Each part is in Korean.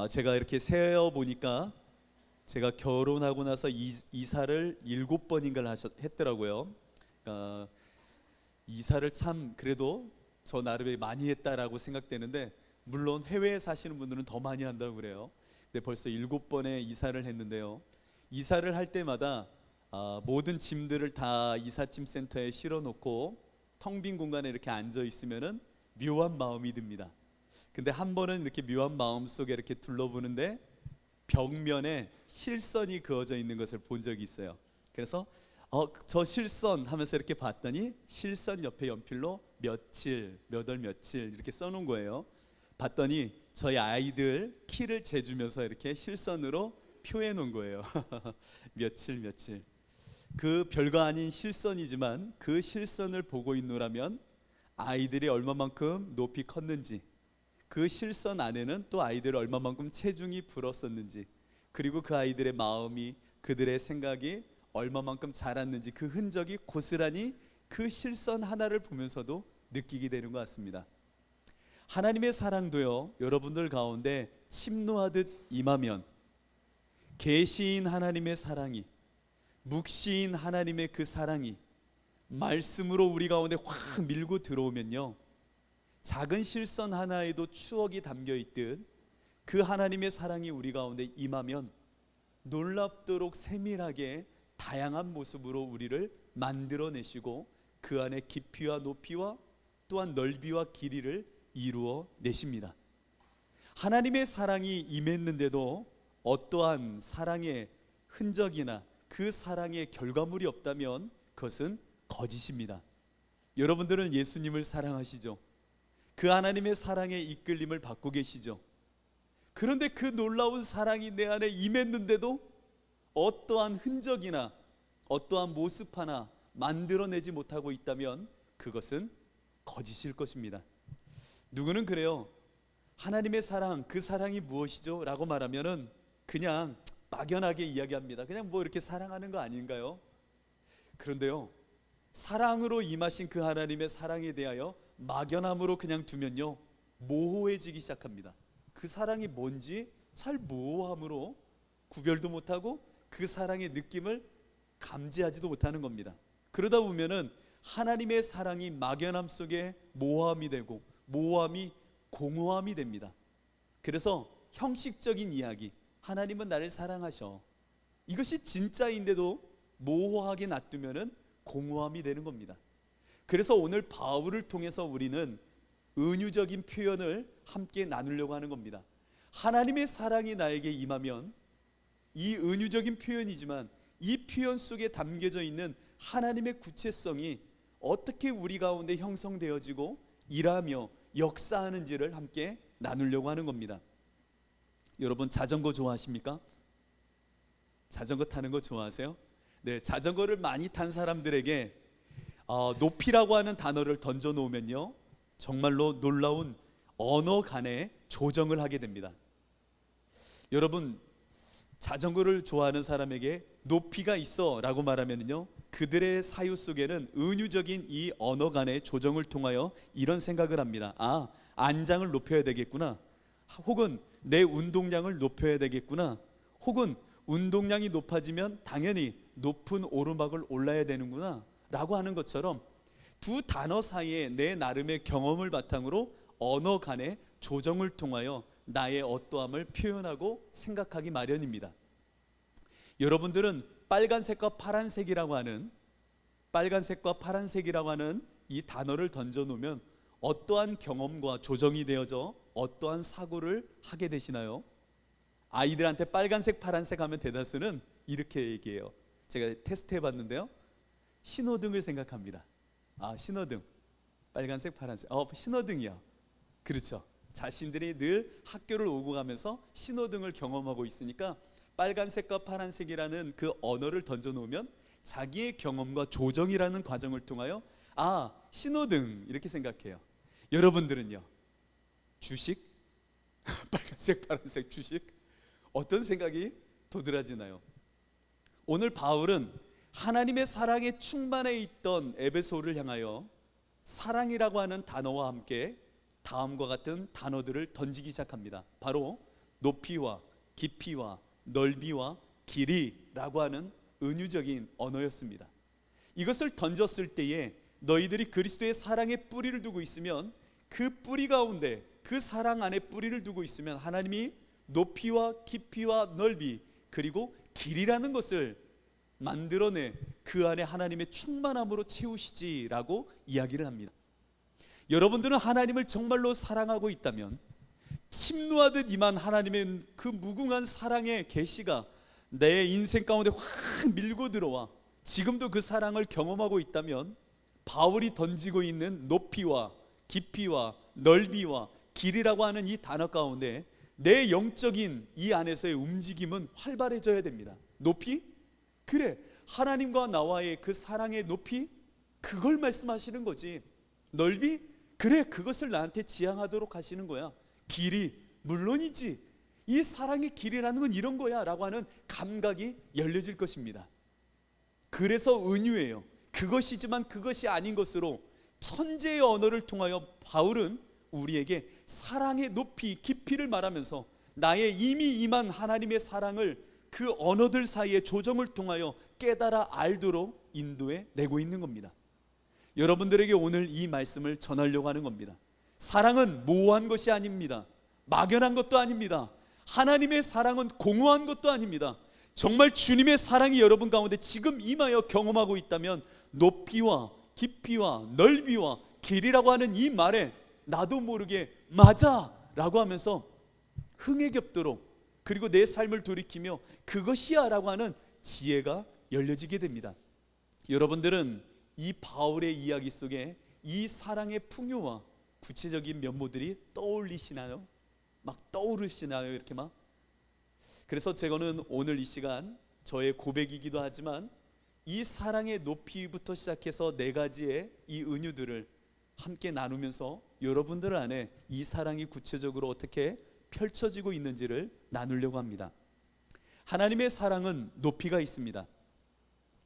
제가 이렇게 세어 보니까 제가 결혼하고 나서 이사를 7번인가 했더라고요. 그러니까 이사를 참 그래도 저 나름에 많이 했다라고 생각되는데, 물론 해외에 사시는 분들은 더 많이 한다고 그래요. 근데 벌써 7번의 이사를 했는데요. 이사를 할 때마다 모든 짐들을 다 이삿짐 센터에 실어 놓고 텅 빈 공간에 이렇게 앉아 있으면은 묘한 마음이 듭니다. 근데 한 번은 이렇게 묘한 마음 속에 이렇게 둘러보는데 벽면에 실선이 그어져 있는 것을 본 적이 있어요. 그래서 저 실선 하면서 이렇게 봤더니 실선 옆에 연필로 며칠, 몇 월 며칠 이렇게 써놓은 거예요. 봤더니 저희 아이들 키를 재주면서 이렇게 실선으로 표해 놓은 거예요. 며칠 며칠. 그 별거 아닌 실선이지만 그 실선을 보고 있노라면 아이들이 얼마만큼 높이 컸는지, 그 실선 안에는 또 아이들이 얼마만큼 체중이 불었었는지, 그리고 그 아이들의 마음이, 그들의 생각이 얼마만큼 자랐는지 그 흔적이 고스란히 그 실선 하나를 보면서도 느끼게 되는 것 같습니다. 하나님의 사랑도요, 여러분들 가운데 침노하듯 임하면 계시인 하나님의 사랑이, 묵시인 하나님의 그 사랑이 말씀으로 우리 가운데 확 밀고 들어오면요, 작은 실선 하나에도 추억이 담겨 있듯 그 하나님의 사랑이 우리 가운데 임하면 놀랍도록 세밀하게 다양한 모습으로 우리를 만들어내시고 그 안에 깊이와 높이와 또한 넓이와 길이를 이루어 내십니다. 하나님의 사랑이 임했는데도 어떠한 사랑의 흔적이나 그 사랑의 결과물이 없다면 그것은 거짓입니다. 여러분들은 예수님을 사랑하시죠? 그 하나님의 사랑의 이끌림을 받고 계시죠? 그런데 그 놀라운 사랑이 내 안에 임했는데도 어떠한 흔적이나 어떠한 모습 하나 만들어내지 못하고 있다면 그것은 거짓일 것입니다. 누구는 그래요. 하나님의 사랑, 그 사랑이 무엇이죠? 라고 말하면은 그냥 막연하게 이야기합니다. 그냥 뭐 이렇게 사랑하는 거 아닌가요? 그런데요, 사랑으로 임하신 그 하나님의 사랑에 대하여 막연함으로 그냥 두면요, 모호해지기 시작합니다. 그 사랑이 뭔지 잘 모호함으로 구별도 못하고 그 사랑의 느낌을 감지하지도 못하는 겁니다. 그러다 보면은 하나님의 사랑이 막연함 속에 모호함이 되고 모호함이 공허함이 됩니다. 그래서 형식적인 이야기, 하나님은 나를 사랑하셔, 이것이 진짜인데도 모호하게 놔두면은 공허함이 되는 겁니다. 그래서 오늘 바울을 통해서 우리는 은유적인 표현을 함께 나누려고 하는 겁니다. 하나님의 사랑이 나에게 임하면, 이 은유적인 표현이지만 이 표현 속에 담겨져 있는 하나님의 구체성이 어떻게 우리 가운데 형성되어지고 일하며 역사하는지를 함께 나누려고 하는 겁니다. 여러분, 자전거 좋아하십니까? 자전거 타는 거 좋아하세요? 네, 자전거를 많이 탄 사람들에게 높이라고 하는 단어를 던져 놓으면요, 정말로 놀라운 언어 간의 조정을 하게 됩니다. 여러분, 자전거를 좋아하는 사람에게 높이가 있어 라고 말하면요, 그들의 사유 속에는 은유적인 이 언어 간의 조정을 통하여 이런 생각을 합니다. 안장을 높여야 되겠구나, 혹은 내 운동량을 높여야 되겠구나, 혹은 운동량이 높아지면 당연히 높은 오르막을 올라야 되는구나 라고 하는 것처럼 두 단어 사이에 내 나름의 경험을 바탕으로 언어 간의 조정을 통하여 나의 어떠함을 표현하고 생각하기 마련입니다. 여러분들은 빨간색과 파란색이라고 하는 이 단어를 던져 놓으면 어떠한 경험과 조정이 되어져 어떠한 사고를 하게 되시나요? 아이들한테 빨간색, 파란색 하면 대다수는 이렇게 얘기해요. 제가 테스트 해봤는데요, 신호등을 생각합니다. 신호등, 빨간색, 파란색, 신호등이요. 그렇죠. 자신들이 늘 학교를 오고 가면서 신호등을 경험하고 있으니까 빨간색과 파란색이라는 그 언어를 던져 놓으면 자기의 경험과 조정이라는 과정을 통하여 신호등 이렇게 생각해요. 여러분들은요, 주식? 빨간색, 파란색 주식? 어떤 생각이 도드라지나요? 오늘 바울은 하나님의 사랑에 충만해 있던 에베소를 향하여 사랑이라고 하는 단어와 함께 다음과 같은 단어들을 던지기 시작합니다. 바로 높이와 깊이와 넓이와 길이라고 하는 은유적인 언어였습니다. 이것을 던졌을 때에 너희들이 그리스도의 사랑에 뿌리를 두고 있으면, 그 뿌리 가운데, 그 사랑 안에 뿌리를 두고 있으면 하나님이 높이와 깊이와 넓이 그리고 길이라는 것을 만들어내 그 안에 하나님의 충만함으로 채우시지라고 이야기를 합니다. 여러분들은 하나님을 정말로 사랑하고 있다면, 침노하듯 임한 하나님의 그 무궁한 사랑의 계시가 내 인생 가운데 확 밀고 들어와 지금도 그 사랑을 경험하고 있다면, 바울이 던지고 있는 높이와 깊이와 넓이와 길이라고 하는 이 단어 가운데 내 영적인 이 안에서의 움직임은 활발해져야 됩니다. 높이? 그래, 하나님과 나와의 그 사랑의 높이? 그걸 말씀하시는 거지. 넓이? 그래, 그것을 나한테 지향하도록 하시는 거야. 길이? 물론이지. 이 사랑의 길이라는 건 이런 거야 라고 하는 감각이 열려질 것입니다. 그래서 은유예요. 그것이지만 그것이 아닌 것으로 천재의 언어를 통하여 바울은 우리에게 사랑의 높이, 깊이를 말하면서 나의 이미 임한 하나님의 사랑을 그 언어들 사이의 조정을 통하여 깨달아 알도록 인도해 내고 있는 겁니다. 여러분들에게 오늘 이 말씀을 전하려고 하는 겁니다. 사랑은 모호한 것이 아닙니다. 막연한 것도 아닙니다. 하나님의 사랑은 공허한 것도 아닙니다. 정말 주님의 사랑이 여러분 가운데 지금 임하여 경험하고 있다면, 높이와 깊이와 넓이와 길이라고 하는 이 말에 나도 모르게 맞아 라고 하면서 흥에 겹도록, 그리고 내 삶을 돌이키며 그것이야 라고 하는 지혜가 열려지게 됩니다. 여러분들은 이 바울의 이야기 속에 이 사랑의 풍요와 구체적인 면모들이 떠올리시나요? 막 떠오르시나요? 이렇게 막. 그래서 제가는 오늘 이 시간 저의 고백이기도 하지만 이 사랑의 높이부터 시작해서 네 가지의 이 은유들을 함께 나누면서 여러분들 안에 이 사랑이 구체적으로 어떻게 펼쳐지고 있는지를 나누려고 합니다. 하나님의 사랑은 높이가 있습니다.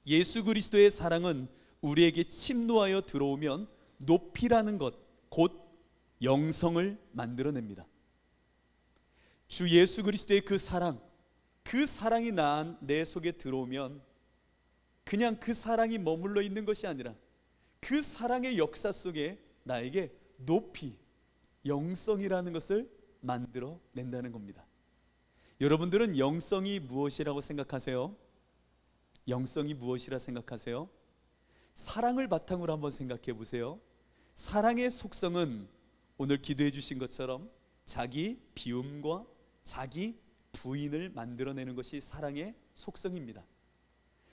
예수 그리스도의 사랑은 우리에게 침노하여 들어오면 높이라는 것, 곧 영성을 만들어냅니다. 주 예수 그리스도의 그 사랑, 그 사랑이 내 속에 들어오면 그냥 그 사랑이 머물러 있는 것이 아니라 그 사랑의 역사 속에 나에게 높이, 영성이라는 것을 만들어 낸다는 겁니다. 여러분들은 영성이 무엇이라고 생각하세요? 영성이 무엇이라 생각하세요? 사랑을 바탕으로 한번 생각해 보세요. 사랑의 속성은 오늘 기도해 주신 것처럼 자기 비움과 자기 부인을 만들어내는 것이 사랑의 속성입니다.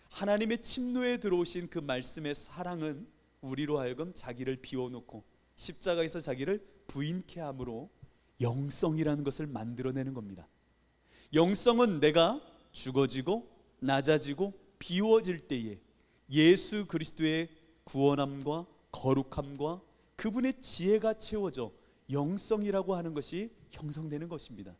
하나님의 침노에 들어오신 그 말씀의 사랑은 우리로 하여금 자기를 비워놓고 십자가에서 자기를 부인케 함으로 영성이라는 것을 만들어내는 겁니다. 영성은 내가 죽어지고 낮아지고 비워질 때에 예수 그리스도의 구원함과 거룩함과 그분의 지혜가 채워져 영성이라고 하는 것이 형성되는 것입니다.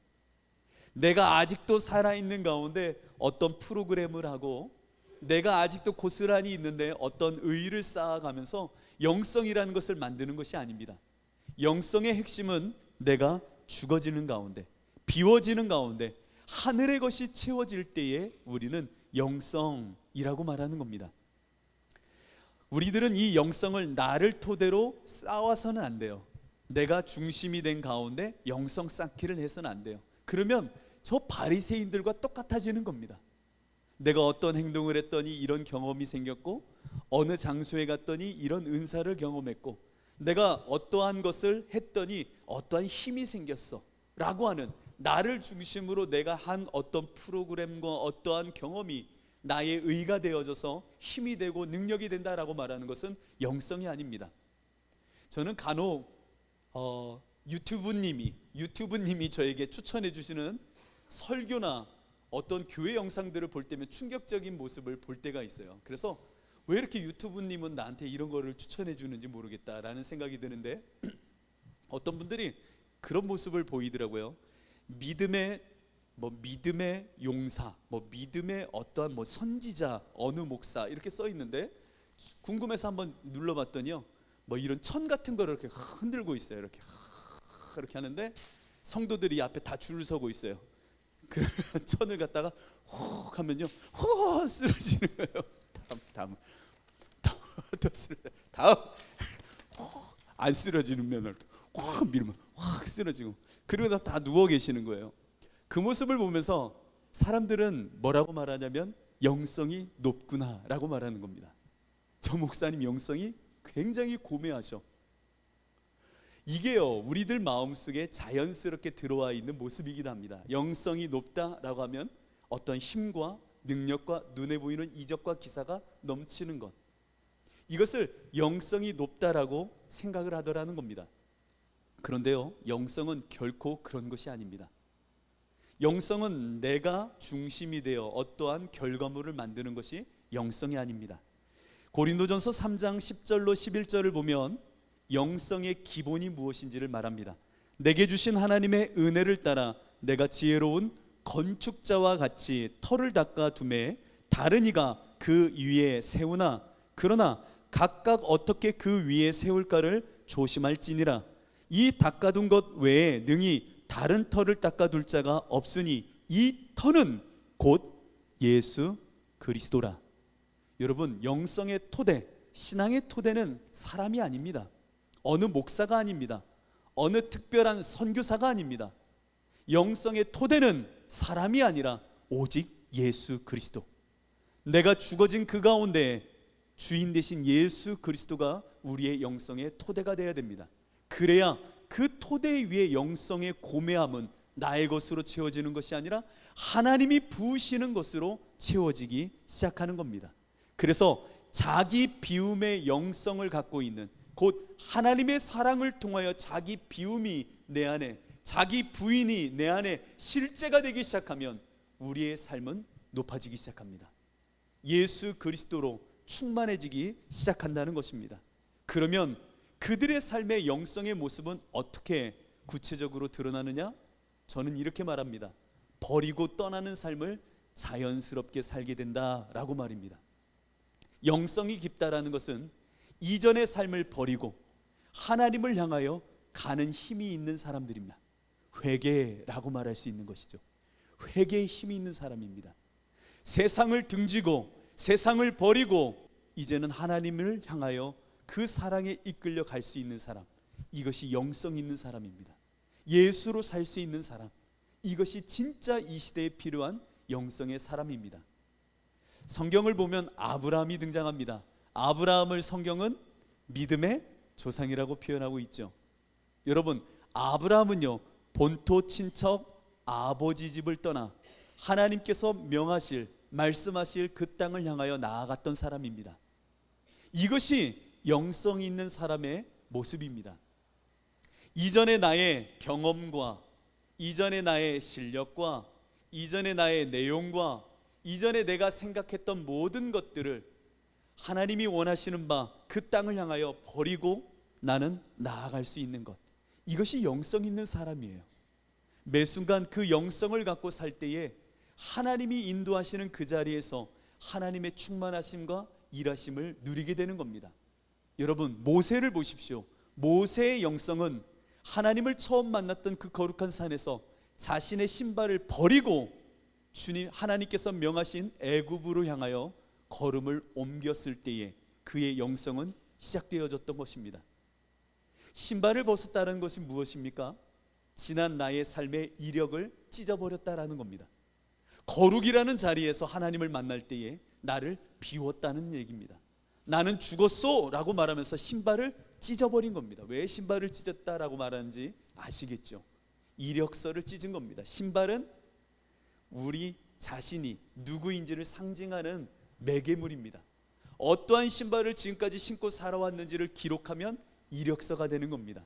내가 아직도 살아있는 가운데 어떤 프로그램을 하고 내가 아직도 고스란히 있는데 어떤 의의를 쌓아가면서 영성이라는 것을 만드는 것이 아닙니다. 영성의 핵심은 내가 죽어지는 가운데, 비워지는 가운데 하늘의 것이 채워질 때에 우리는 영성이라고 말하는 겁니다. 우리들은 이 영성을 나를 토대로 쌓아서는 안 돼요. 내가 중심이 된 가운데 영성 쌓기를 해서는 안 돼요. 그러면 저 바리새인들과 똑같아지는 겁니다. 내가 어떤 행동을 했더니 이런 경험이 생겼고, 어느 장소에 갔더니 이런 은사를 경험했고, 내가 어떠한 것을 했더니 어떠한 힘이 생겼어 라고 하는, 나를 중심으로 내가 한 어떤 프로그램과 어떠한 경험이 나의 의가 되어져서 힘이 되고 능력이 된다라고 말하는 것은 영성이 아닙니다. 저는 간혹 유튜브님이 저에게 추천해 주시는 설교나 어떤 교회 영상들을 볼 때면 충격적인 모습을 볼 때가 있어요. 그래서 왜 이렇게 유튜브님은 나한테 이런 거를 추천해 주는지 모르겠다라는 생각이 드는데, 어떤 분들이 그런 모습을 보이더라고요. 믿음의 용사, 믿음의 어떠한 선지자, 어느 목사 이렇게 써 있는데, 궁금해서 한번 눌러봤더니요, 이런 천 같은 거를 이렇게 흔들고 있어요. 이렇게 하는데 성도들이 앞에 다 줄을 서고 있어요. 그 천을 갖다가 훅 하면요, 훅 쓰러지는 거예요. 다음 또 다음 안 쓰러지는 면을 확 밀면 확 쓰러지고, 그리고 다 누워 계시는 거예요. 그 모습을 보면서 사람들은 뭐라고 말하냐면 영성이 높구나라고 말하는 겁니다. 저 목사님 영성이 굉장히 고매하셔. 이게요, 우리들 마음속에 자연스럽게 들어와 있는 모습이기도 합니다. 영성이 높다라고 하면 어떤 힘과 능력과 눈에 보이는 이적과 기사가 넘치는 것, 이것을 영성이 높다라고 생각을 하더라는 겁니다. 그런데요, 영성은 결코 그런 것이 아닙니다. 영성은 내가 중심이 되어 어떠한 결과물을 만드는 것이 영성이 아닙니다. 고린도전서 3장 10절로 11절을 보면 영성의 기본이 무엇인지를 말합니다. 내게 주신 하나님의 은혜를 따라 내가 지혜로운 건축자와 같이 터를 닦아 두매 다른 이가 그 위에 세우나 그러나 각각 어떻게 그 위에 세울까를 조심할지니라. 이 닦아둔 것 외에 능히 다른 터를 닦아둘 자가 없으니 이 터는 곧 예수 그리스도라. 여러분, 영성의 토대, 신앙의 토대는 사람이 아닙니다. 어느 목사가 아닙니다. 어느 특별한 선교사가 아닙니다. 영성의 토대는 사람이 아니라 오직 예수 그리스도. 내가 죽어진 그 가운데 주인 되신 예수 그리스도가 우리의 영성의 토대가 되어야 됩니다. 그래야 그 토대 위에 영성의 고매함은 나의 것으로 채워지는 것이 아니라 하나님이 부으시는 것으로 채워지기 시작하는 겁니다. 그래서 자기 비움의 영성을 갖고 있는, 곧 하나님의 사랑을 통하여 자기 비움이 내 안에, 자기 부인이 내 안에 실제가 되기 시작하면 우리의 삶은 높아지기 시작합니다. 예수 그리스도로 충만해지기 시작한다는 것입니다. 그러면 그들의 삶의 영성의 모습은 어떻게 구체적으로 드러나느냐? 저는 이렇게 말합니다. 버리고 떠나는 삶을 자연스럽게 살게 된다라고 말입니다. 영성이 깊다라는 것은 이전의 삶을 버리고 하나님을 향하여 가는 힘이 있는 사람들입니다. 회개라고 말할 수 있는 것이죠. 회개의 힘이 있는 사람입니다. 세상을 등지고 세상을 버리고 이제는 하나님을 향하여 그 사랑에 이끌려 갈 수 있는 사람, 이것이 영성 있는 사람입니다. 예수로 살 수 있는 사람, 이것이 진짜 이 시대에 필요한 영성의 사람입니다. 성경을 보면 아브라함이 등장합니다. 아브라함을 성경은 믿음의 조상이라고 표현하고 있죠. 여러분, 아브라함은요, 본토 친척 아버지 집을 떠나 하나님께서 명하실, 말씀하실 그 땅을 향하여 나아갔던 사람입니다. 이것이 영성이 있는 사람의 모습입니다. 이전의 나의 경험과 이전의 나의 실력과 이전의 나의 내용과 이전에 내가 생각했던 모든 것들을 하나님이 원하시는 바 그 땅을 향하여 버리고 나는 나아갈 수 있는 것, 이것이 영성 있는 사람이에요. 매 순간 그 영성을 갖고 살 때에 하나님이 인도하시는 그 자리에서 하나님의 충만하심과 일하심을 누리게 되는 겁니다. 여러분, 모세를 보십시오. 모세의 영성은 하나님을 처음 만났던 그 거룩한 산에서 자신의 신발을 버리고 주님 하나님께서 명하신 애굽으로 향하여 걸음을 옮겼을 때에 그의 영성은 시작되어졌던 것입니다. 신발을 벗었다는 것이 무엇입니까? 지난 나의 삶의 이력을 찢어버렸다라는 겁니다. 거룩이라는 자리에서 하나님을 만날 때에 나를 비웠다는 얘기입니다. 나는 죽었소 라고 말하면서 신발을 찢어버린 겁니다. 왜 신발을 찢었다라고 말하는지 아시겠죠? 이력서를 찢은 겁니다. 신발은 우리 자신이 누구인지를 상징하는 매개물입니다. 어떠한 신발을 지금까지 신고 살아왔는지를 기록하면 이력서가 되는 겁니다.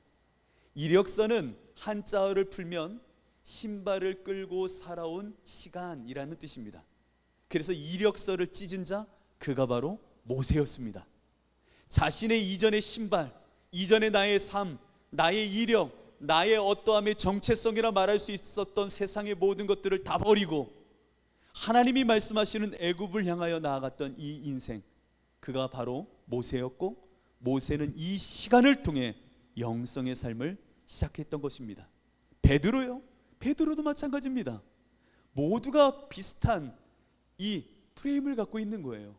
이력서는 한자어를 풀면 신발을 끌고 살아온 시간이라는 뜻입니다. 그래서 이력서를 찢은 자, 그가 바로 모세였습니다. 자신의 이전의 신발, 이전의 나의 삶, 나의 이력, 나의 어떠함의 정체성이라 말할 수 있었던 세상의 모든 것들을 다 버리고 하나님이 말씀하시는 애굽을 향하여 나아갔던 이 인생, 그가 바로 모세였고, 모세는 이 시간을 통해 영성의 삶을 시작했던 것입니다. 베드로요. 베드로도 마찬가지입니다. 모두가 비슷한 이 프레임을 갖고 있는 거예요.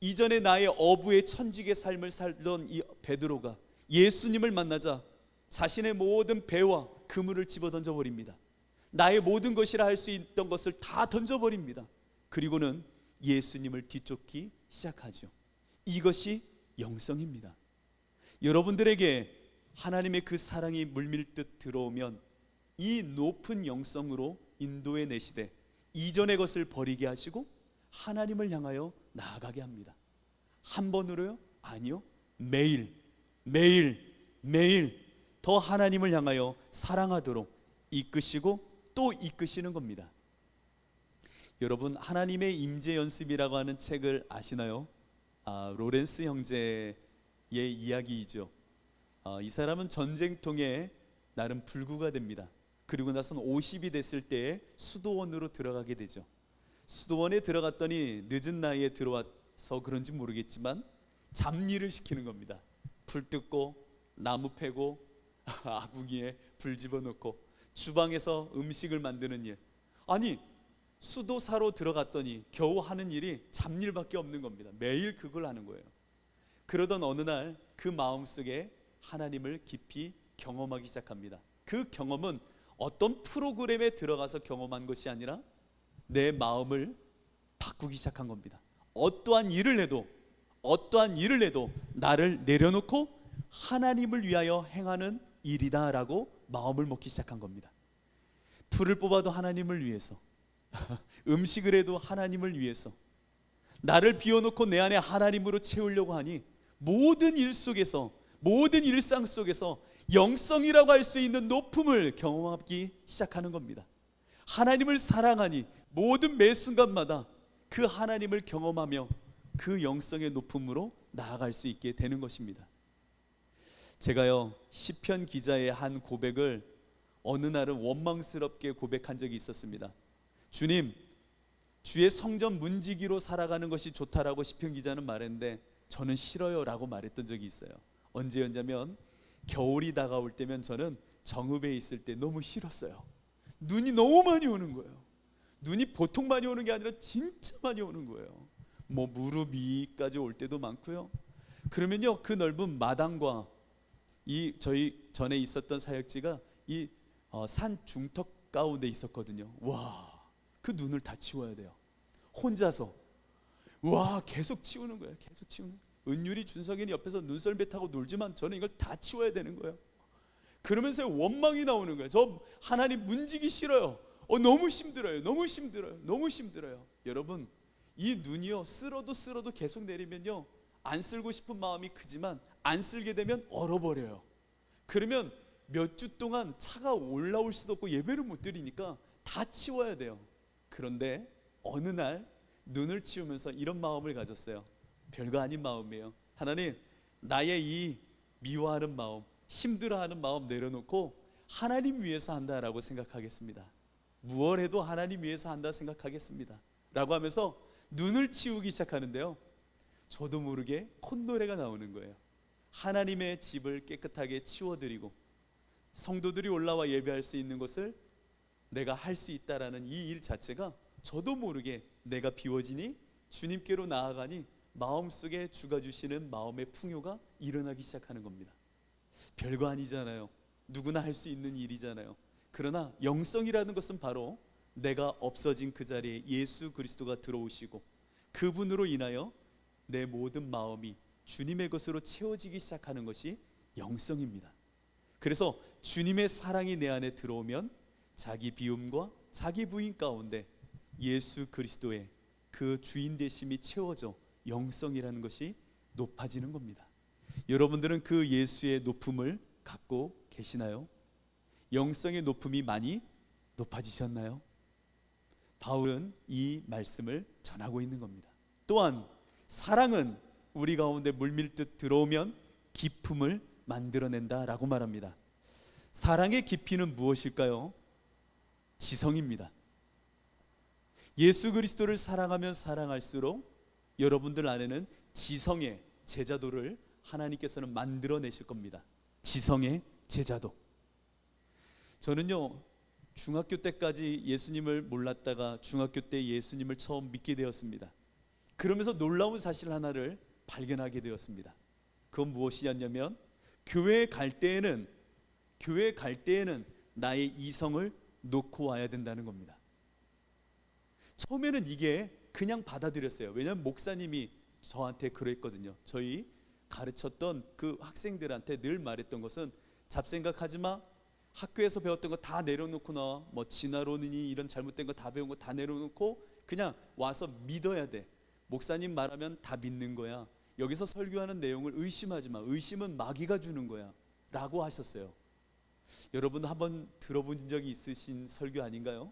이전에 나의 어부의 천직의 삶을 살던 이 베드로가 예수님을 만나자 자신의 모든 배와 그물을 집어던져 버립니다. 나의 모든 것이라 할 수 있던 것을 다 던져버립니다. 그리고는 예수님을 뒤쫓기 시작하죠. 이것이 영성입니다. 여러분들에게 하나님의 그 사랑이 물밀듯 들어오면 이 높은 영성으로 인도해 내시되 이전의 것을 버리게 하시고 하나님을 향하여 나아가게 합니다. 한 번으로요? 아니요. 매일 더 하나님을 향하여 사랑하도록 이끄시고 또 이끄시는 겁니다. 여러분, 하나님의 임재 연습이라고 하는 책을 아시나요? 로렌스 형제의 이야기이죠. 이 사람은 전쟁통에 나름 불구가 됩니다. 그리고 나서는 50이 됐을 때에 수도원으로 들어가게 되죠. 수도원에 들어갔더니 늦은 나이에 들어와서 그런지 모르겠지만 잡일을 시키는 겁니다. 불 뜯고 나무 패고 아궁이에 불 집어넣고 주방에서 음식을 만드는 일. 아니, 수도사로 들어갔더니 겨우 하는 일이 잡일밖에 없는 겁니다. 매일 그걸 하는 거예요. 그러던 어느 날 그 마음속에 하나님을 깊이 경험하기 시작합니다. 그 경험은 어떤 프로그램에 들어가서 경험한 것이 아니라 내 마음을 바꾸기 시작한 겁니다. 어떠한 일을 해도 나를 내려놓고 하나님을 위하여 행하는 일이다라고 마음을 먹기 시작한 겁니다. 풀을 뽑아도 하나님을 위해서, 음식을 해도 하나님을 위해서, 나를 비워놓고 내 안에 하나님으로 채우려고 하니 모든 일 속에서, 모든 일상 속에서 영성이라고 할 수 있는 높음을 경험하기 시작하는 겁니다. 하나님을 사랑하니 모든 매 순간마다 그 하나님을 경험하며 그 영성의 높음으로 나아갈 수 있게 되는 것입니다. 제가요, 시편 기자의 한 고백을 어느 날은 원망스럽게 고백한 적이 있었습니다. 주님, 주의 성전 문지기로 살아가는 것이 좋다라고 시편 기자는 말했는데 저는 싫어요 라고 말했던 적이 있어요. 언제였냐면 겨울이 다가올 때면 저는 정읍에 있을 때 너무 싫었어요. 눈이 너무 많이 오는 거예요. 눈이 보통 많이 오는 게 아니라 진짜 많이 오는 거예요. 뭐 무릎 위까지 올 때도 많고요. 그러면요, 그 넓은 마당과 이 저희 전에 있었던 사역지가 이 산 중턱 가운데 있었거든요. 와, 그 눈을 다 치워야 돼요. 혼자서. 와, 계속 치우는 거예요. 계속 치우는. 은율이, 준석이는 옆에서 눈썰매 타고 놀지만 저는 이걸 다 치워야 되는 거예요. 그러면서 원망이 나오는 거예요. 저 하나님 문지기 싫어요. 너무 힘들어요. 너무 힘들어요. 여러분, 이 눈이요, 쓸어도 계속 내리면요, 안 쓸고 싶은 마음이 크지만 안 쓸게 되면 얼어버려요. 그러면 몇 주 동안 차가 올라올 수도 없고 예배를 못 드리니까 다 치워야 돼요. 그런데 어느 날 눈을 치우면서 이런 마음을 가졌어요. 별거 아닌 마음이에요. 하나님, 나의 이 미워하는 마음, 힘들어하는 마음 내려놓고 하나님 위해서 한다라고 생각하겠습니다. 무얼 해도 하나님 위해서 한다 생각하겠습니다 라고 하면서 눈을 치우기 시작하는데요, 저도 모르게 콧노래가 나오는 거예요. 하나님의 집을 깨끗하게 치워드리고 성도들이 올라와 예배할 수 있는 것을 내가 할 수 있다라는 이 일 자체가 저도 모르게 내가 비워지니 주님께로 나아가니 마음속에 주가 주시는 마음의 풍요가 일어나기 시작하는 겁니다. 별거 아니잖아요. 누구나 할 수 있는 일이잖아요. 그러나 영성이라는 것은 바로 내가 없어진 그 자리에 예수 그리스도가 들어오시고 그분으로 인하여 내 모든 마음이 주님의 것으로 채워지기 시작하는 것이 영성입니다. 그래서 주님의 사랑이 내 안에 들어오면 자기 비움과 자기 부인 가운데 예수 그리스도의 그 주인 되심이 채워져 영성이라는 것이 높아지는 겁니다. 여러분들은 그 예수의 높음을 갖고 계시나요? 영성의 높음이 많이 높아지셨나요? 바울은 이 말씀을 전하고 있는 겁니다. 또한 사랑은 우리 가운데 물밀듯 들어오면 기품을 만들어낸다라고 말합니다. 사랑의 깊이는 무엇일까요? 지성입니다. 예수 그리스도를 사랑하면 사랑할수록 여러분들 안에는 지성의 제자도를 하나님께서는 만들어내실 겁니다. 지성의 제자도. 저는요 중학교 때까지 예수님을 몰랐다가 중학교 때 예수님을 처음 믿게 되었습니다. 그러면서 놀라운 사실 하나를 발견하게 되었습니다. 그건 무엇이었냐면 교회에 갈 때에는 나의 이성을 놓고 와야 된다는 겁니다. 처음에는 이게 그냥 받아들였어요. 왜냐하면 목사님이 저한테 그랬거든요. 저희 가르쳤던 그 학생들한테 늘 말했던 것은 잡생각하지 마. 학교에서 배웠던 거 다 내려놓고 나와. 뭐 진화론이니 이런 잘못된 거 다 배운 거 다 내려놓고 그냥 와서 믿어야 돼. 목사님 말하면 다 믿는 거야. 여기서 설교하는 내용을 의심하지 마. 의심은 마귀가 주는 거야 라고 하셨어요. 여러분 한번 들어본 적이 있으신 설교 아닌가요?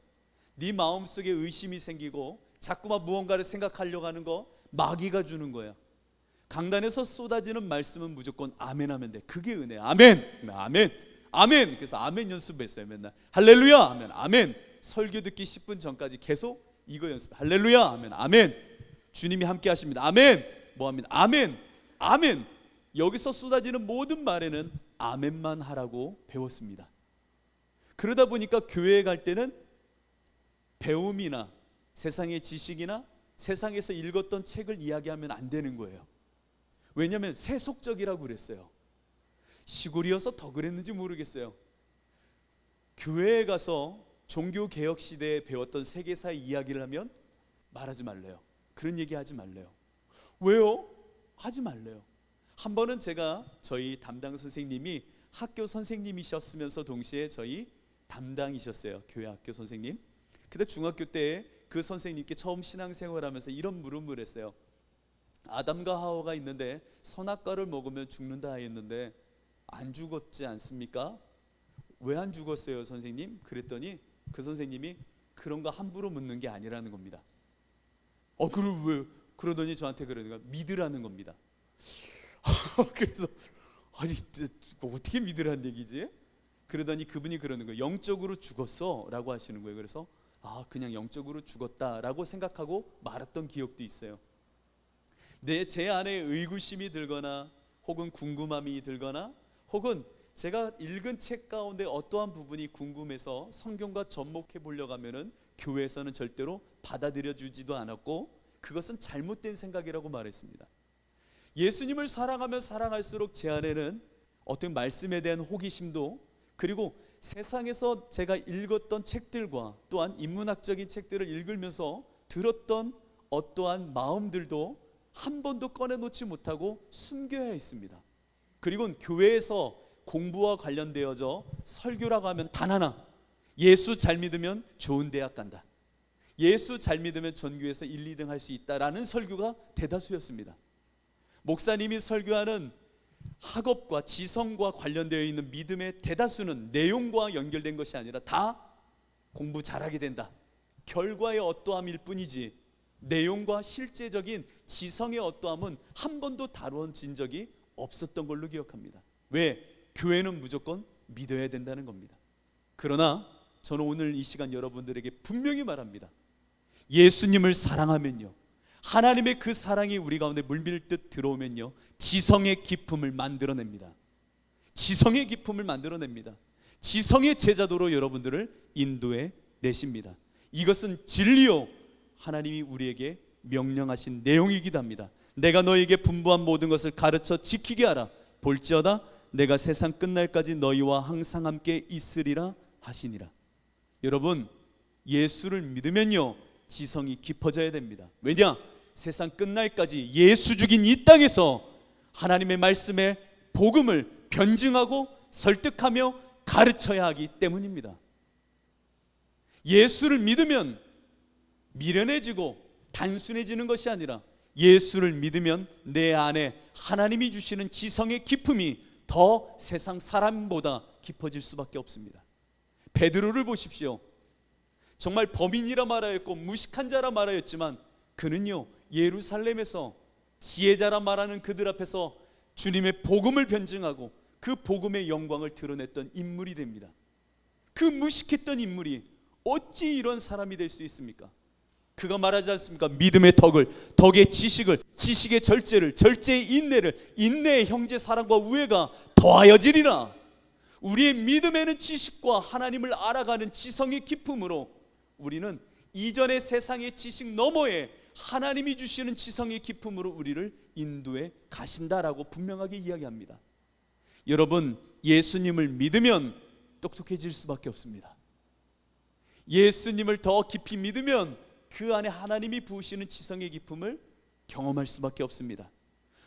네 마음속에 의심이 생기고 자꾸만 무언가를 생각하려고 하는 거 마귀가 주는 거야. 강단에서 쏟아지는 말씀은 무조건 아멘 하면 돼. 그게 은혜야. 아멘, 아멘, 아멘. 그래서 아멘 연습했어요. 맨날 할렐루야 하면 아멘. 설교 듣기 10분 전까지 계속 이거 연습. 할렐루야 하면 아멘. 주님이 함께 하십니다. 아멘. 뭐 합니다. 아멘, 아멘. 여기서 쏟아지는 모든 말에는 아멘만 하라고 배웠습니다. 그러다 보니까 교회에 갈 때는 배움이나 세상의 지식이나 세상에서 읽었던 책을 이야기하면 안 되는 거예요. 왜냐하면 세속적이라고 그랬어요. 시골이어서 더 그랬는지 모르겠어요. 교회에 가서 종교개혁 시대에 배웠던 세계사의 이야기를 하면 말하지 말래요. 그런 얘기 하지 말래요. 왜요? 하지 말래요. 한 번은 제가 저희 담당 선생님이 학교 선생님이셨으면서 동시에 저희 담당이셨어요. 교회 학교 선생님. 근데 중학교 때 그 선생님께 처음 신앙생활하면서 이런 물음을 했어요. 아담과 하와가 있는데 선악과를 먹으면 죽는다 했는데 안 죽었지 않습니까? 왜 안 죽었어요 선생님? 그랬더니 그 선생님이 그런 거 함부로 묻는 게 아니라는 겁니다. 그럼 왜? 그러더니 저한테 그러는 거야. 믿으라는 겁니다. 그래서 아니 어떻게 믿으라는 얘기지? 그러더니 그분이 그러는 거예요. 영적으로 죽었어 라고 하시는 거예요. 그래서 그냥 영적으로 죽었다라고 생각하고 말았던 기억도 있어요. 제 안에 의구심이 들거나 혹은 궁금함이 들거나 혹은 제가 읽은 책 가운데 어떠한 부분이 궁금해서 성경과 접목해 보려고 하면은 교회에서는 절대로 받아들여 주지도 않았고 그것은 잘못된 생각이라고 말했습니다. 예수님을 사랑하면 사랑할수록 제 안에는 어떤 말씀에 대한 호기심도 그리고 세상에서 제가 읽었던 책들과 또한 인문학적인 책들을 읽으면서 들었던 어떠한 마음들도 한 번도 꺼내놓지 못하고 숨겨야 했습니다. 그리고 교회에서 공부와 관련되어져 설교라고 하면 단 하나, 예수 잘 믿으면 좋은 대학 간다, 예수 잘 믿으면 전교에서 1, 2등 할 수 있다라는 설교가 대다수였습니다. 목사님이 설교하는 학업과 지성과 관련되어 있는 믿음의 대다수는 내용과 연결된 것이 아니라 다 공부 잘하게 된다, 결과의 어떠함일 뿐이지 내용과 실제적인 지성의 어떠함은 한 번도 다루어진 적이 없었던 걸로 기억합니다. 왜? 교회는 무조건 믿어야 된다는 겁니다. 그러나 저는 오늘 이 시간 여러분들에게 분명히 말합니다. 예수님을 사랑하면요, 하나님의 그 사랑이 우리 가운데 물밀듯 들어오면요, 지성의 기품을 만들어냅니다. 지성의 기품을 만들어냅니다. 지성의 제자도로 여러분들을 인도해 내십니다. 이것은 진리요 하나님이 우리에게 명령하신 내용이기도 합니다. 내가 너에게 분부한 모든 것을 가르쳐 지키게 하라. 볼지어다 내가 세상 끝날까지 너희와 항상 함께 있으리라 하시니라. 여러분, 예수를 믿으면요 지성이 깊어져야 됩니다. 왜냐? 세상 끝날까지 예수 죽인 이 땅에서 하나님의 말씀에 복음을 변증하고 설득하며 가르쳐야 하기 때문입니다. 예수를 믿으면 미련해지고 단순해지는 것이 아니라 예수를 믿으면 내 안에 하나님이 주시는 지성의 기품이 더 세상 사람보다 깊어질 수밖에 없습니다. 베드로를 보십시오. 정말 범인이라 말하였고 무식한 자라 말하였지만 그는요 예루살렘에서 지혜자라 말하는 그들 앞에서 주님의 복음을 변증하고 그 복음의 영광을 드러냈던 인물이 됩니다. 그 무식했던 인물이 어찌 이런 사람이 될 수 있습니까? 그가 말하지 않습니까? 믿음의 덕을, 덕의 지식을, 지식의 절제를, 절제의 인내를, 인내의 형제 사랑과 우애가 더하여지리라. 우리의 믿음에는 지식과 하나님을 알아가는 지성의 깊음으로 우리는 이전의 세상의 지식 너머에 하나님이 주시는 지성의 깊음으로 우리를 인도해 가신다라고 분명하게 이야기합니다. 여러분, 예수님을 믿으면 똑똑해질 수밖에 없습니다. 예수님을 더 깊이 믿으면 그 안에 하나님이 부으시는 지성의 깊음을 경험할 수밖에 없습니다.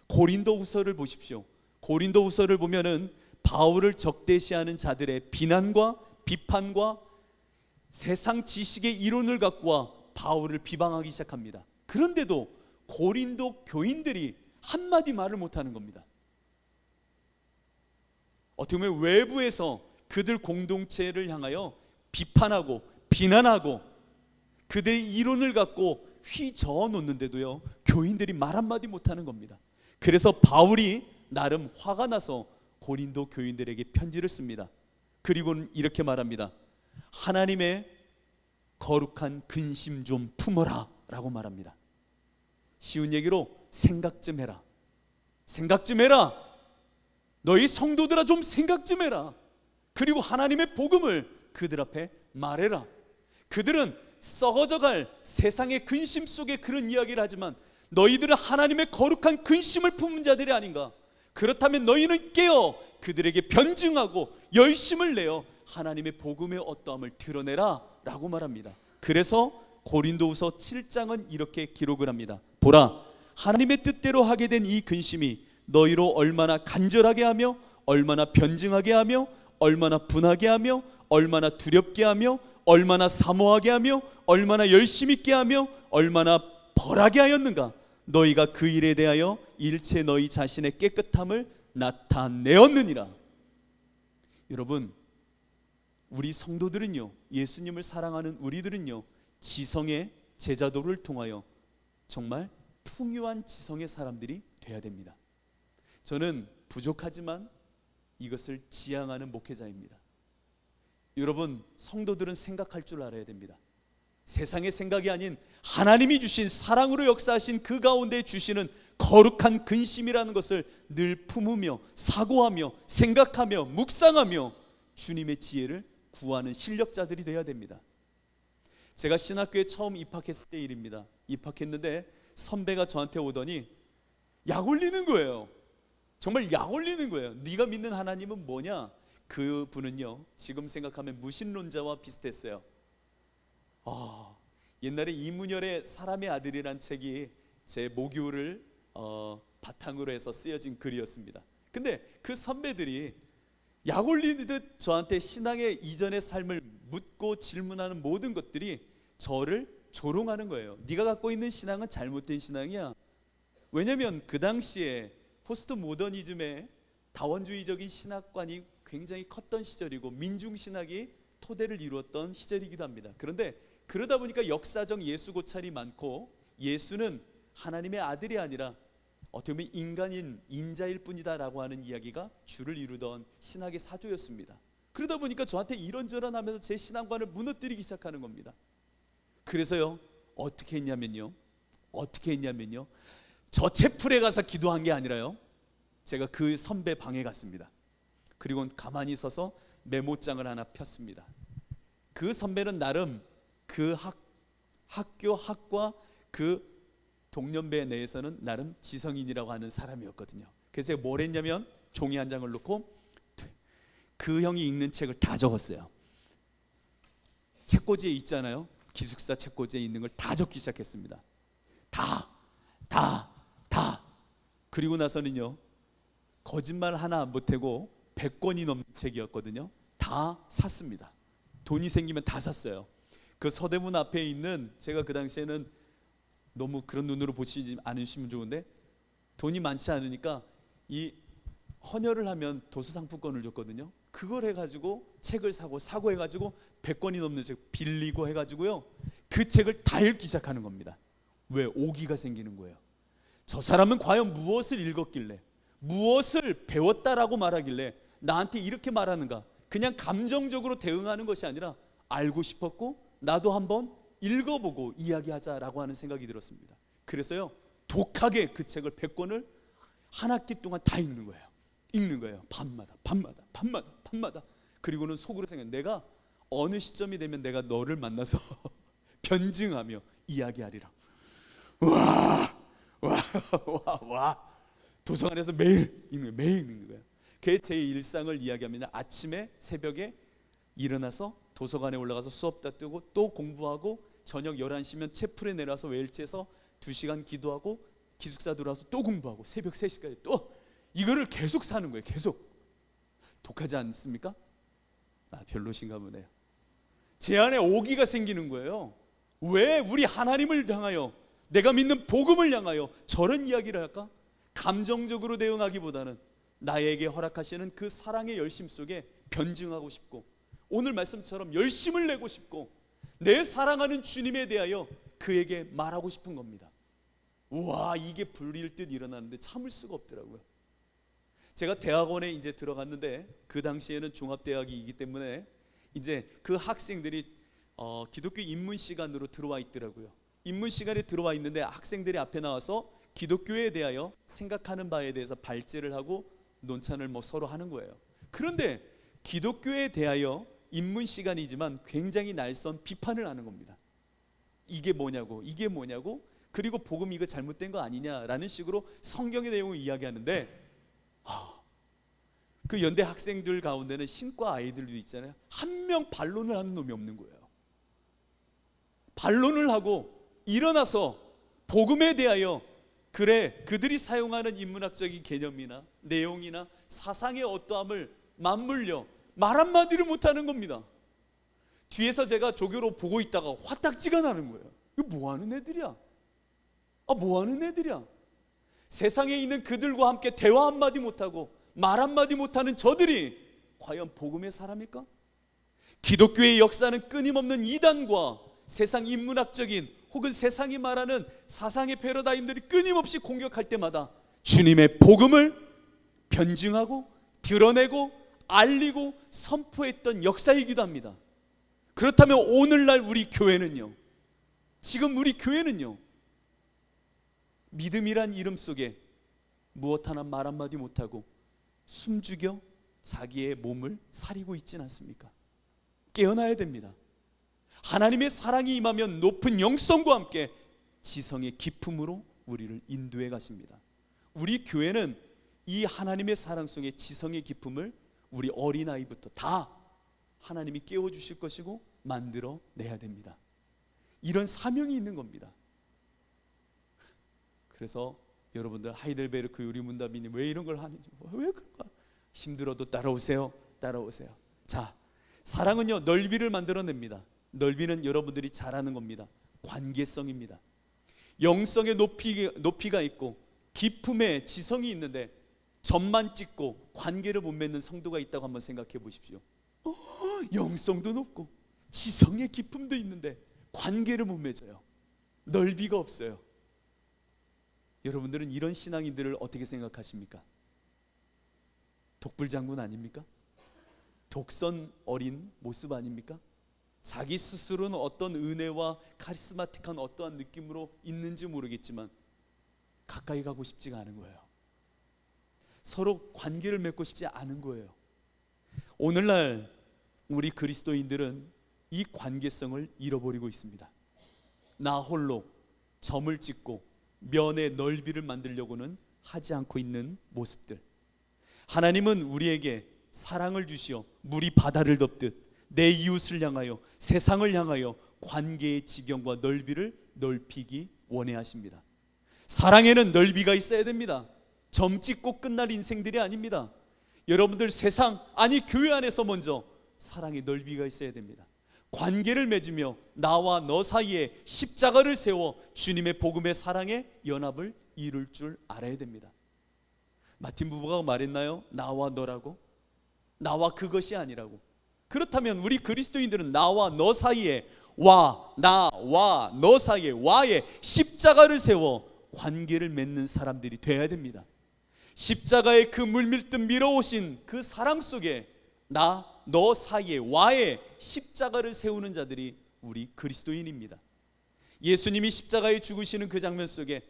고린도후서를 보십시오. 고린도후서를 보면은 바울을 적대시하는 자들의 비난과 비판과 세상 지식의 이론을 갖고 바울을 비방하기 시작합니다. 그런데도 고린도 교인들이 한마디 말을 못하는 겁니다. 어떻게 보면 외부에서 그들 공동체를 향하여 비판하고 비난하고 그들의 이론을 갖고 휘저어 놓는데도요, 교인들이 말 한마디 못하는 겁니다. 그래서 바울이 나름 화가 나서 고린도 교인들에게 편지를 씁니다. 그리고는 이렇게 말합니다. 하나님의 거룩한 근심 좀 품어라 라고 말합니다. 쉬운 얘기로 생각 좀 해라. 생각 좀 해라. 너희 성도들아, 좀 생각 좀 해라. 그리고 하나님의 복음을 그들 앞에 말해라. 그들은 썩어져갈 세상의 근심 속에 그런 이야기를 하지만 너희들은 하나님의 거룩한 근심을 품은 자들이 아닌가. 그렇다면 너희는 깨어 그들에게 변증하고 열심을 내어 하나님의 복음의 어떠함을 드러내라 라고 말합니다. 그래서 고린도후서 7장은 이렇게 기록을 합니다. 보라, 하나님의 뜻대로 하게 된 이 근심이 너희로 얼마나 간절하게 하며 얼마나 변증하게 하며 얼마나 분하게 하며 얼마나 두렵게 하며 얼마나 사모하게 하며 얼마나 열심 있게 하며 얼마나 벌하게 하였는가. 너희가 그 일에 대하여 일체 너희 자신의 깨끗함을 나타내었느니라. 여러분, 우리 성도들은요, 예수님을 사랑하는 우리들은요, 지성의 제자도를 통하여 정말 풍요한 지성의 사람들이 돼야 됩니다. 저는 부족하지만 이것을 지향하는 목회자입니다. 여러분, 성도들은 생각할 줄 알아야 됩니다. 세상의 생각이 아닌 하나님이 주신 사랑으로 역사하신 그 가운데 주시는 거룩한 근심이라는 것을 늘 품으며 사고하며 생각하며 묵상하며 주님의 지혜를 구하는 실력자들이 되어야 됩니다. 제가 신학교에 처음 입학했을 때 일입니다. 입학했는데 선배가 저한테 오더니 약 올리는 거예요. 정말 약 올리는 거예요. 네가 믿는 하나님은 뭐냐? 그 분은요, 지금 생각하면 무신론자와 비슷했어요. 옛날에 이문열의 사람의 아들이란 책이 제 모교를 바탕으로 해서 쓰여진 글이었습니다. 근데 그 선배들이 약 올리듯 저한테 신앙의 이전의 삶을 묻고 질문하는 모든 것들이 저를 조롱하는 거예요. 네가 갖고 있는 신앙은 잘못된 신앙이야. 왜냐하면 그 당시에 포스트 모더니즘의 다원주의적인 신학관이 굉장히 컸던 시절이고 민중신학이 토대를 이루었던 시절이기도 합니다. 그런데 그러다 보니까 역사적 예수 고찰이 많고 예수는 하나님의 아들이 아니라 어떻게 보면 인간인 인자일 뿐이다 라고 하는 이야기가 주를 이루던 신학의 사조였습니다. 그러다 보니까 저한테 이런저런 하면서 제 신앙관을 무너뜨리기 시작하는 겁니다. 그래서요, 어떻게 했냐면요, 저 채플에 가서 기도한 게 아니라요, 제가 그 선배 방에 갔습니다. 그리고 가만히 서서 메모장을 하나 폈습니다. 그 선배는 나름 그 학교 학과 그 동년배 내에서는 나름 지성인이라고 하는 사람이었거든요. 그래서 제가 뭘 했냐면 종이 한 장을 놓고 그 형이 읽는 책을 다 적었어요. 책꽂이에 있잖아요. 기숙사 책꽂이에 있는 걸 다 적기 시작했습니다. 다. 그리고 나서는요, 거짓말 하나 안 보태고 100권이 넘는 책이었거든요. 다 샀습니다. 돈이 생기면 다 샀어요. 그 서대문 앞에 있는, 제가 그 당시에는 너무 그런 눈으로 보시지 않으시면 좋은데 돈이 많지 않으니까 이 헌혈을 하면 도수상품권을 줬거든요. 그걸 해가지고 책을 사고 해가지고 100권이 넘는 책 빌리고 해가지고요, 그 책을 다 읽기 시작하는 겁니다. 왜? 오기가 생기는 거예요. 저 사람은 과연 무엇을 읽었길래, 무엇을 배웠다라고 말하길래 나한테 이렇게 말하는가. 그냥 감정적으로 대응하는 것이 아니라 알고 싶었고 나도 한번 읽어보고 이야기하자라고 하는 생각이 들었습니다. 그래서요, 독하게 그 책을 100권을 한 학기 동안 다 읽는 거예요. 밤마다. 밤마다. 그리고는 속으로 생각, 내가 어느 시점이 되면 내가 너를 만나서 변증하며 이야기하리라. 와. 도서관에서 매일 읽는 거예요. 그게 제 일상을 이야기합니다. 아침에 새벽에 일어나서 도서관에 올라가서 수업 다 뜨고 또 공부하고 저녁 11시면 채플에 내려와서 웰치에서 2시간 기도하고 기숙사 들어와서 또 공부하고 새벽 3시까지 또 이거를 계속 사는 거예요. 계속. 독하지 않습니까? 별로신가 보네요. 제 안에 오기가 생기는 거예요. 왜 우리 하나님을 향하여, 내가 믿는 복음을 향하여 저런 이야기를 할까? 감정적으로 대응하기보다는 나에게 허락하시는 그 사랑의 열심 속에 변증하고 싶고, 오늘 말씀처럼 열심을 내고 싶고, 내 사랑하는 주님에 대하여 그에게 말하고 싶은 겁니다. 와, 이게 불일 듯 일어나는데 참을 수가 없더라고요. 제가 대학원에 이제 들어갔는데 그 당시에는 종합대학이기 때문에 이제 그 학생들이 기독교 입문 시간으로 들어와 있더라고요. 입문 시간에 들어와 있는데 학생들이 앞에 나와서 기독교에 대하여 생각하는 바에 대해서 발제를 하고 논찬을 서로 하는 거예요. 그런데 기독교에 대하여 입문 시간이지만 굉장히 날선 비판을 하는 겁니다. 이게 뭐냐고, 그리고 복음 이거 잘못된 거 아니냐라는 식으로 성경의 내용을 이야기하는데, 그 연대 학생들 가운데는 신과 아이들도 있잖아요. 한 명 반론을 하는 놈이 없는 거예요. 반론을 하고 일어나서 복음에 대하여, 그래, 그들이 사용하는 인문학적인 개념이나 내용이나 사상의 어떠함을 맞물려 말 한마디를 못하는 겁니다. 뒤에서 제가 조교로 보고 있다가 화딱지가 나는 거예요. 이거 뭐하는 애들이야? 뭐하는 애들이야? 세상에 있는 그들과 함께 대화 한마디 못하고 말 한마디 못하는 저들이 과연 복음의 사람일까? 기독교의 역사는 끊임없는 이단과 세상 인문학적인 혹은 세상이 말하는 사상의 패러다임들이 끊임없이 공격할 때마다 주님의 복음을 변증하고 드러내고 알리고 선포했던 역사이기도 합니다. 그렇다면 오늘날 우리 교회는요, 지금 우리 교회는요, 믿음이란 이름 속에 무엇 하나 말 한마디 못하고 숨죽여 자기의 몸을 사리고 있진 않습니까? 깨어나야 됩니다. 하나님의 사랑이 임하면 높은 영성과 함께 지성의 기품으로 우리를 인도해 가십니다. 우리 교회는 이 하나님의 사랑 속에 지성의 기품을 우리 어린아이부터 다 하나님이 깨워주실 것이고 만들어 내야 됩니다. 이런 사명이 있는 겁니다. 그래서 여러분들 하이델베르크 유리문답이니 왜 이런 걸 하는지, 왜 그런가? 힘들어도 따라오세요. 자, 사랑은요, 넓이를 만들어냅니다. 넓이는 여러분들이 잘 아는 겁니다. 관계성입니다. 영성의 높이가 있고 기품의 지성이 있는데 점만 찍고 관계를 못 맺는 성도가 있다고 한번 생각해 보십시오. 영성도 높고 지성의 기품도 있는데 관계를 못 맺어요. 넓이가 없어요. 여러분들은 이런 신앙인들을 어떻게 생각하십니까? 독불장군 아닙니까? 독선 어린 모습 아닙니까? 자기 스스로는 어떤 은혜와 카리스마틱한 어떠한 느낌으로 있는지 모르겠지만 가까이 가고 싶지가 않은 거예요. 서로 관계를 맺고 싶지 않은 거예요. 오늘날 우리 그리스도인들은 이 관계성을 잃어버리고 있습니다. 나 홀로 점을 찍고 면의 넓이를 만들려고는 하지 않고 있는 모습들. 하나님은 우리에게 사랑을 주시어 물이 바다를 덮듯 내 이웃을 향하여 세상을 향하여 관계의 지경과 넓이를 넓히기 원해 하십니다. 사랑에는 넓이가 있어야 됩니다. 점 찍고 끝날 인생들이 아닙니다. 여러분들 세상, 아니 교회 안에서 먼저 사랑의 넓이가 있어야 됩니다. 관계를 맺으며 나와 너 사이에 십자가를 세워 주님의 복음의 사랑의 연합을 이룰 줄 알아야 됩니다. 마틴 부부가 말했나요? 나와 너라고? 나와 그것이 아니라고. 그렇다면 우리 그리스도인들은 나와 너 사이에 나와 너 사이에 와의 십자가를 세워 관계를 맺는 사람들이 되어야 됩니다. 십자가의 그 물밀듯 밀어오신 그 사랑 속에 너 사이에 와의 십자가를 세우는 자들이 우리 그리스도인입니다. 예수님이 십자가에 죽으시는 그 장면 속에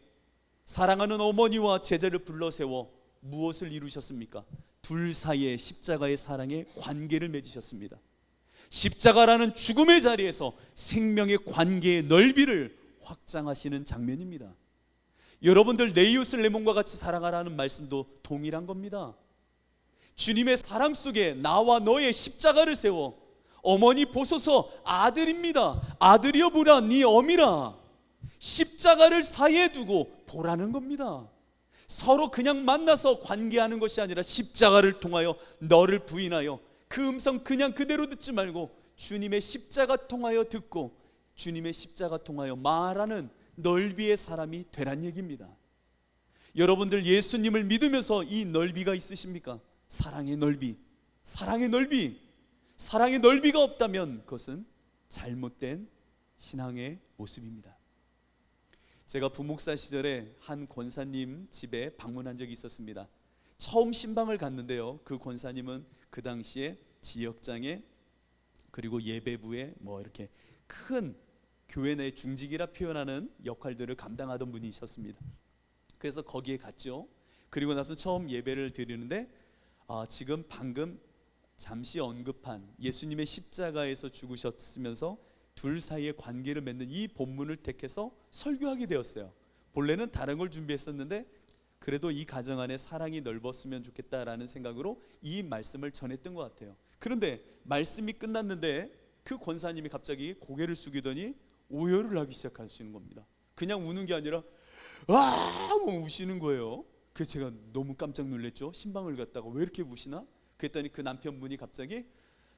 사랑하는 어머니와 제자를 불러 세워 무엇을 이루셨습니까? 둘 사이에 십자가의 사랑의 관계를 맺으셨습니다. 십자가라는 죽음의 자리에서 생명의 관계의 넓이를 확장하시는 장면입니다. 여러분들 내 이웃을 내 몸과 같이 사랑하라는 말씀도 동일한 겁니다. 주님의 사랑 속에 나와 너의 십자가를 세워 어머니 보소서 아들입니다. 아들이여 보라 네 어미라. 십자가를 사이에 두고 보라는 겁니다. 서로 그냥 만나서 관계하는 것이 아니라 십자가를 통하여 너를 부인하여 그 음성 그냥 그대로 듣지 말고 주님의 십자가 통하여 듣고 주님의 십자가 통하여 말하는 넓이의 사람이 되란 얘기입니다. 여러분들 예수님을 믿으면서 이 넓이가 있으십니까? 사랑의 넓이, 사랑의 넓이, 사랑의 넓이가 없다면 그것은 잘못된 신앙의 모습입니다. 제가 부목사 시절에 한 권사님 집에 방문한 적이 있었습니다. 처음 신방을 갔는데요, 그 권사님은 그 당시에 지역장에 그리고 예배부에 뭐 이렇게 큰 교회 내 중직이라 표현하는 역할들을 감당하던 분이셨습니다. 그래서 거기에 갔죠. 그리고 나서 처음 예배를 드리는데 지금 방금 잠시 언급한 예수님의 십자가에서 죽으셨으면서 둘 사이의 관계를 맺는 이 본문을 택해서 설교하게 되었어요. 본래는 다른 걸 준비했었는데 그래도 이 가정 안에 사랑이 넓었으면 좋겠다라는 생각으로 이 말씀을 전했던 것 같아요. 그런데 말씀이 끝났는데 그 권사님이 갑자기 고개를 숙이더니 오열을 하기 시작하시는 겁니다. 그냥 우는 게 아니라 와 우시는 거예요. 그래서 제가 너무 깜짝 놀랐죠. 신방을 갔다가 왜 이렇게 우시나? 그랬더니 그 남편분이 갑자기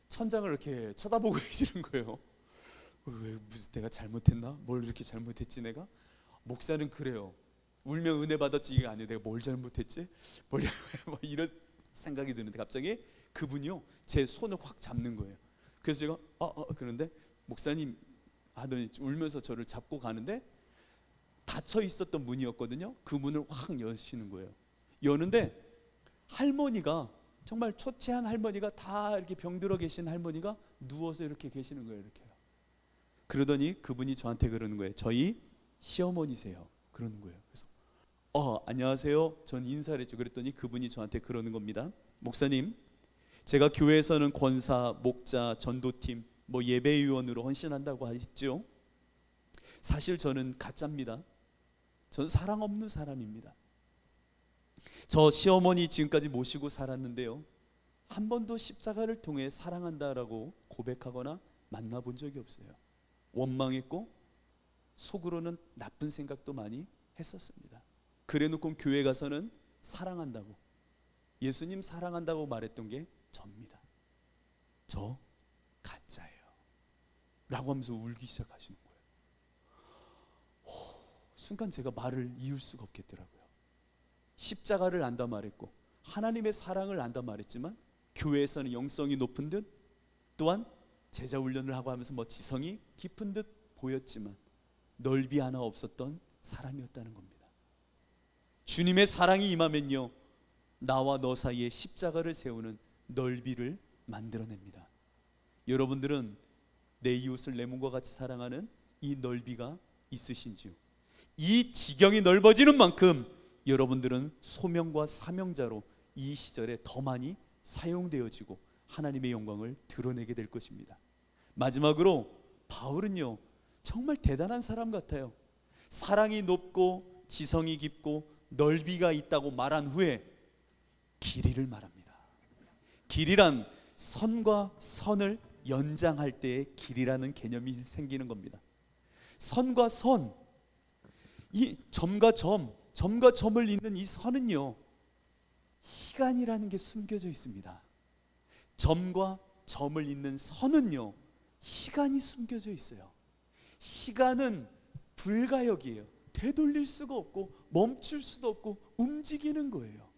천장을 이렇게 쳐다보고 계시는 거예요. 왜 무슨 내가 잘못했나? 뭘 이렇게 잘못했지 내가? 목사는 그래요. 울면 은혜 받았지 이게 아니에요. 내가 뭘 잘못했지? 뭐 이런 생각이 드는데 갑자기 그분이요 제 손을 확 잡는 거예요. 그래서 제가 그런데 목사님 하더니 울면서 저를 잡고 가는데 닫혀 있었던 문이었거든요. 그 문을 확 여시는 거예요. 여는데 할머니가 정말 초췌한 할머니가 다 이렇게 병들어 계신 할머니가 누워서 이렇게 계시는 거예요. 이렇게. 그러더니 그분이 저한테 그러는 거예요. 저희 시어머니세요. 그러는 거예요. 그래서 안녕하세요. 전 인사를 했죠. 그랬더니 그분이 저한테 그러는 겁니다. 목사님, 제가 교회에서는 권사, 목자, 전도팀, 뭐 예배위원으로 헌신한다고 하셨죠. 사실 저는 가짜입니다. 전 사랑 없는 사람입니다. 저 시어머니 지금까지 모시고 살았는데요, 한 번도 십자가를 통해 사랑한다라고 고백하거나 만나본 적이 없어요. 원망했고 속으로는 나쁜 생각도 많이 했었습니다. 그래놓고 교회 가서는 사랑한다고, 예수님 사랑한다고 말했던 게 접니다. 저 가짜예요 라고 하면서 울기 시작하시는 거예요. 순간 제가 말을 이을 수가 없겠더라고요. 십자가를 안다 말했고 하나님의 사랑을 안다 말했지만 교회에서는 영성이 높은 듯 또한 제자 훈련을 하고 하면서 뭐 지성이 깊은 듯 보였지만 넓이 하나 없었던 사람이었다는 겁니다. 주님의 사랑이 임하면요, 나와 너 사이에 십자가를 세우는 넓이를 만들어냅니다. 여러분들은 내 이웃을 내 몸과 같이 사랑하는 이 넓이가 있으신지요? 이 지경이 넓어지는 만큼 여러분들은 소명과 사명자로 이 시절에 더 많이 사용되어지고 하나님의 영광을 드러내게 될 것입니다. 마지막으로 바울은요 정말 대단한 사람 같아요. 사랑이 높고 지성이 깊고 넓이가 있다고 말한 후에 길이를 말합니다. 길이란 선과 선을 연장할 때의 길이라는 개념이 생기는 겁니다. 선과 선, 이 점과 점을 잇는 이 선은요 시간이라는 게 숨겨져 있습니다. 점과 점을 잇는 선은요 시간이 숨겨져 있어요. 시간은 불가역이에요. 되돌릴 수가 없고 멈출 수도 없고 움직이는 거예요.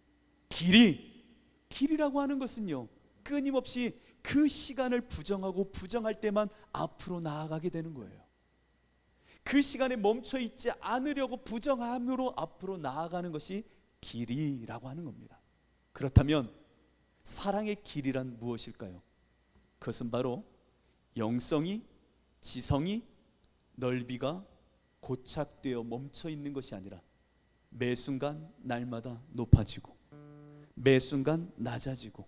길이라고 하는 것은요 끊임없이 그 시간을 부정하고 부정할 때만 앞으로 나아가게 되는 거예요. 그 시간에 멈춰 있지 않으려고 부정함으로 앞으로 나아가는 것이 길이라고 하는 겁니다. 그렇다면 사랑의 길이란 무엇일까요? 그것은 바로 영성이, 지성이, 넓이가 고착되어 멈춰 있는 것이 아니라 매 순간 날마다 높아지고 매 순간 낮아지고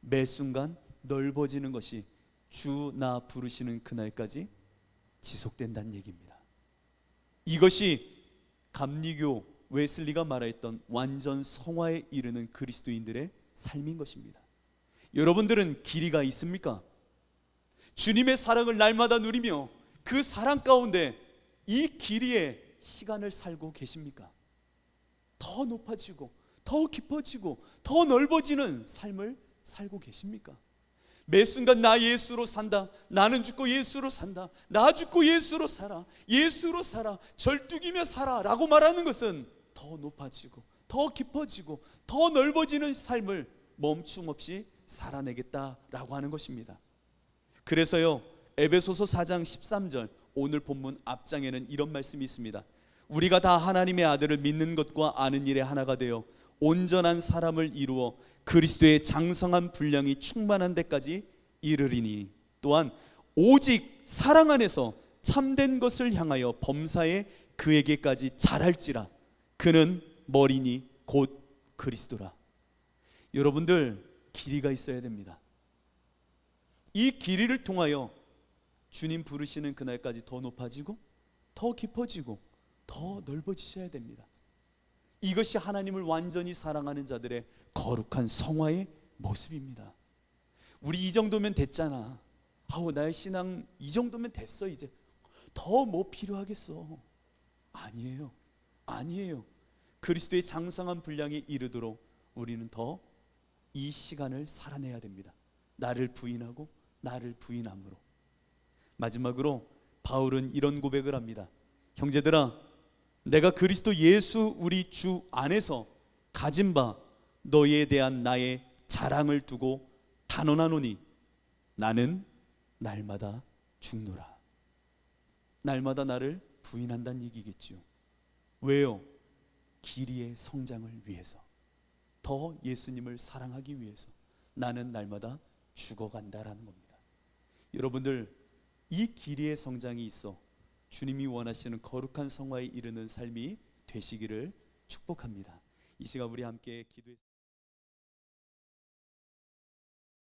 매 순간 넓어지는 것이 주 나 부르시는 그날까지 지속된다는 얘기입니다. 이것이 감리교 웨슬리가 말했던 완전 성화에 이르는 그리스도인들의 삶인 것입니다. 여러분들은 길이가 있습니까? 주님의 사랑을 날마다 누리며 그 사랑 가운데 이 길이에 시간을 살고 계십니까? 더 높아지고 더 깊어지고 더 넓어지는 삶을 살고 계십니까? 매 순간 나 예수로 산다, 나는 죽고 예수로 산다, 나 죽고 예수로 살아, 예수로 살아, 절뚝이며 살아 라고 말하는 것은 더 높아지고 더 깊어지고 더 넓어지는 삶을 멈춤 없이 살아내겠다라고 하는 것입니다. 그래서요, 에베소서 4장 13절 오늘 본문 앞장에는 이런 말씀이 있습니다. 우리가 다 하나님의 아들을 믿는 것과 아는 일에 하나가 되어 온전한 사람을 이루어 그리스도의 장성한 분량이 충만한 데까지 이르리니, 또한 오직 사랑 안에서 참된 것을 향하여 범사에 그에게까지 자랄지라. 그는 머리니 곧 그리스도라. 여러분들, 길이가 있어야 됩니다. 이 길이를 통하여 주님 부르시는 그날까지 더 높아지고 더 깊어지고 더 넓어지셔야 됩니다. 이것이 하나님을 완전히 사랑하는 자들의 거룩한 성화의 모습입니다. 우리 이 정도면 됐잖아. 나의 신앙 이 정도면 됐어. 이제 더 뭐 필요하겠어. 아니에요. 아니에요. 그리스도의 장성한 분량에 이르도록 우리는 더 이 시간을 살아내야 됩니다. 나를 부인하고 나를 부인함으로. 마지막으로 바울은 이런 고백을 합니다. 형제들아, 내가 그리스도 예수 우리 주 안에서 가진 바 너희에 대한 나의 자랑을 두고 단언하노니 나는 날마다 죽노라. 날마다 나를 부인한다는 얘기겠죠. 왜요? 길이의 성장을 위해서, 더 예수님을 사랑하기 위해서 나는 날마다 죽어간다라는 겁니다. 여러분들, 이 길이의 성장이 있어 주님이 원하시는 거룩한 성화에 이르는 삶이 되시기를 축복합니다. 이 시간 우리 함께 기도했습니다.